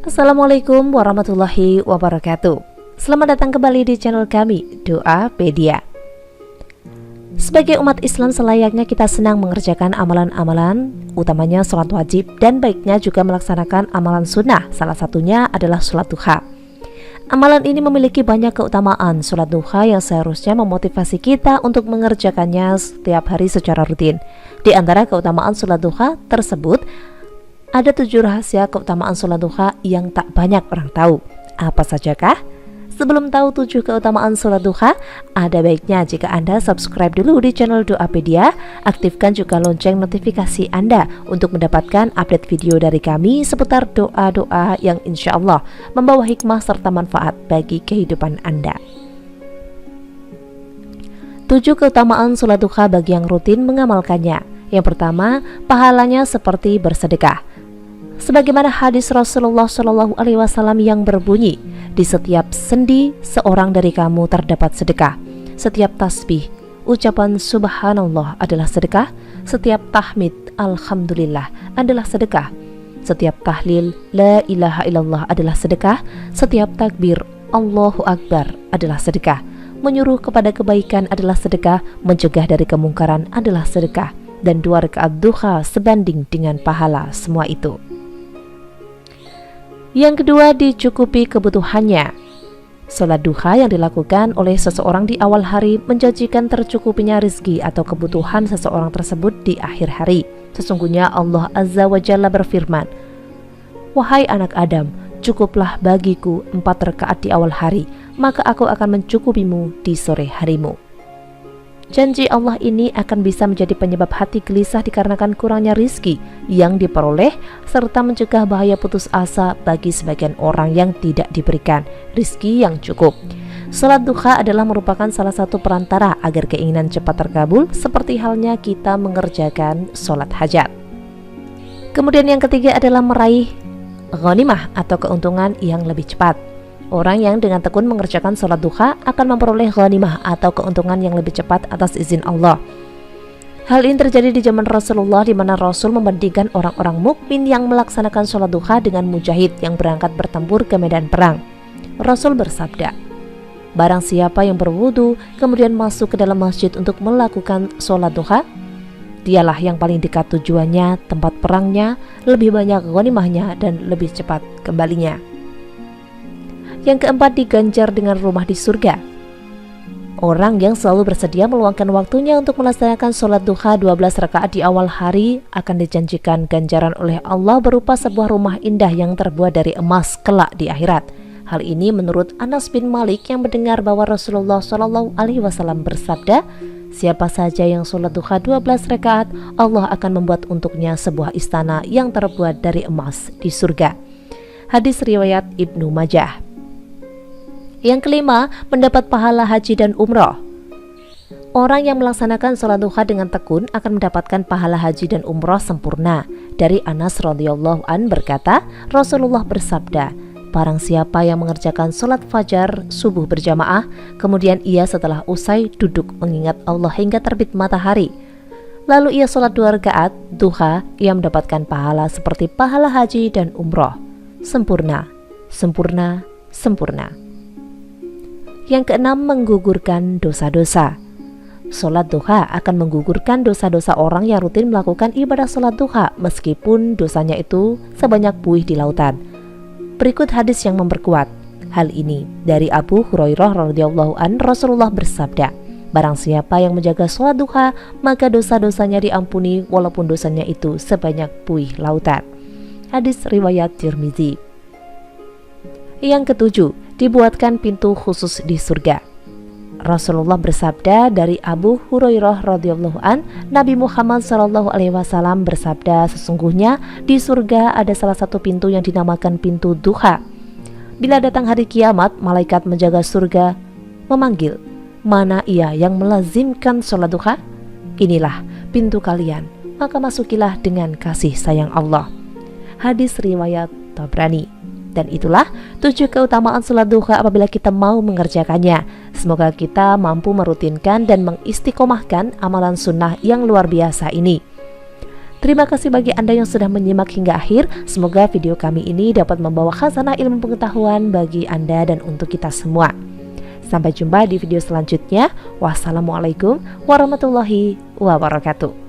Assalamualaikum warahmatullahi wabarakatuh. Selamat datang kembali di channel kami, Doapedia. Sebagai umat Islam selayaknya kita senang mengerjakan amalan-amalan, utamanya sholat wajib, dan baiknya juga melaksanakan amalan sunnah. Salah satunya adalah sholat duha. Amalan ini memiliki banyak keutamaan. Sholat duha yang seharusnya memotivasi kita untuk mengerjakannya setiap hari secara rutin. Di antara keutamaan sholat duha tersebut, ada 7 rahasia keutamaan sholat duha yang tak banyak orang tahu. Apa sajakah? Sebelum tahu 7 keutamaan sholat duha, ada baiknya jika Anda subscribe dulu di channel Doapedia, aktifkan juga lonceng notifikasi Anda untuk mendapatkan update video dari kami seputar doa-doa yang insya Allah membawa hikmah serta manfaat bagi kehidupan Anda. 7 keutamaan sholat duha bagi yang rutin mengamalkannya. Yang pertama, pahalanya seperti bersedekah. Sebagaimana hadis Rasulullah SAW yang berbunyi, di setiap sendi seorang dari kamu terdapat sedekah. Setiap tasbih, ucapan subhanallah adalah sedekah. Setiap tahmid, alhamdulillah adalah sedekah. Setiap tahlil, la ilaha illallah adalah sedekah. Setiap takbir, Allahu Akbar adalah sedekah. Menyuruh kepada kebaikan adalah sedekah. Mencegah dari kemungkaran adalah sedekah. Dan 2 rakaat duha sebanding dengan pahala semua itu. Yang kedua, dicukupi kebutuhannya. Sholat duha yang dilakukan oleh seseorang di awal hari menjanjikan tercukupinya rezeki atau kebutuhan seseorang tersebut di akhir hari. Sesungguhnya Allah Azza wa Jalla berfirman, "Wahai anak Adam, cukuplah bagiku 4 rakaat di awal hari, maka aku akan mencukupimu di sore harimu." Janji Allah ini akan bisa menjadi penyebab hati gelisah dikarenakan kurangnya rizki yang diperoleh, serta mencegah bahaya putus asa bagi sebagian orang yang tidak diberikan rizki yang cukup. Salat duha adalah merupakan salah satu perantara agar keinginan cepat terkabul, seperti halnya kita mengerjakan sholat hajat. Kemudian yang ketiga adalah meraih ghanimah atau keuntungan yang lebih cepat. Orang yang dengan tekun mengerjakan sholat duha akan memperoleh ghanimah atau keuntungan yang lebih cepat atas izin Allah. Hal ini terjadi di zaman Rasulullah, di mana Rasul membandingkan orang-orang mukmin yang melaksanakan sholat duha dengan mujahid yang berangkat bertempur ke medan perang. Rasul bersabda, "Barang siapa yang berwudu kemudian masuk ke dalam masjid untuk melakukan sholat duha, dialah yang paling dekat tujuannya, tempat perangnya, lebih banyak ghanimahnya dan lebih cepat kembalinya." Yang keempat, diganjar dengan rumah di surga. Orang yang selalu bersedia meluangkan waktunya untuk melaksanakan sholat duha 12 rakaat di awal hari akan dijanjikan ganjaran oleh Allah berupa sebuah rumah indah yang terbuat dari emas kelak di akhirat. Hal ini menurut Anas bin Malik yang mendengar bahwa Rasulullah SAW bersabda, "Siapa saja yang sholat duha 12 rakaat, Allah akan membuat untuknya sebuah istana yang terbuat dari emas di surga." Hadis riwayat Ibnu Majah. Yang kelima, mendapat pahala haji dan umroh. Orang yang melaksanakan sholat duha dengan tekun akan mendapatkan pahala haji dan umroh sempurna. Dari Anas radhiyallahu an berkata, Rasulullah bersabda, "Barang siapa yang mengerjakan sholat fajar subuh berjamaah, kemudian ia setelah usai duduk mengingat Allah hingga terbit matahari, lalu ia sholat 2 rakaat duha, ia mendapatkan pahala seperti pahala haji dan umroh. Sempurna, sempurna, sempurna." Yang keenam, menggugurkan dosa-dosa. Sholat duha akan menggugurkan dosa-dosa orang yang rutin melakukan ibadah sholat duha meskipun dosanya itu sebanyak buih di lautan. Berikut hadis yang memperkuat hal ini. Dari Abu Hurairah radhiyallahu an, Rasulullah bersabda, "Barang siapa yang menjaga sholat duha, maka dosa-dosanya diampuni walaupun dosanya itu sebanyak buih lautan." Hadis riwayat Tirmizi. Yang ketujuh, dibuatkan pintu khusus di surga. Rasulullah bersabda dari Abu Hurairah radhiyallahu an, Nabi Muhammad SAW bersabda, "Sesungguhnya di surga ada salah satu pintu yang dinamakan pintu duha. Bila datang hari kiamat, malaikat menjaga surga memanggil, 'Mana ia yang melazimkan sholat duha? Inilah pintu kalian, maka masukilah dengan kasih sayang Allah." Hadis riwayat Tabrani. Dan itulah 7 keutamaan sholat duha apabila kita mau mengerjakannya. Semoga kita mampu merutinkan dan mengistiqomahkan amalan sunnah yang luar biasa ini. Terima kasih bagi Anda yang sudah menyimak hingga akhir. Semoga video kami ini dapat membawa khazanah ilmu pengetahuan bagi Anda dan untuk kita semua. Sampai jumpa di video selanjutnya. Wassalamualaikum warahmatullahi wabarakatuh.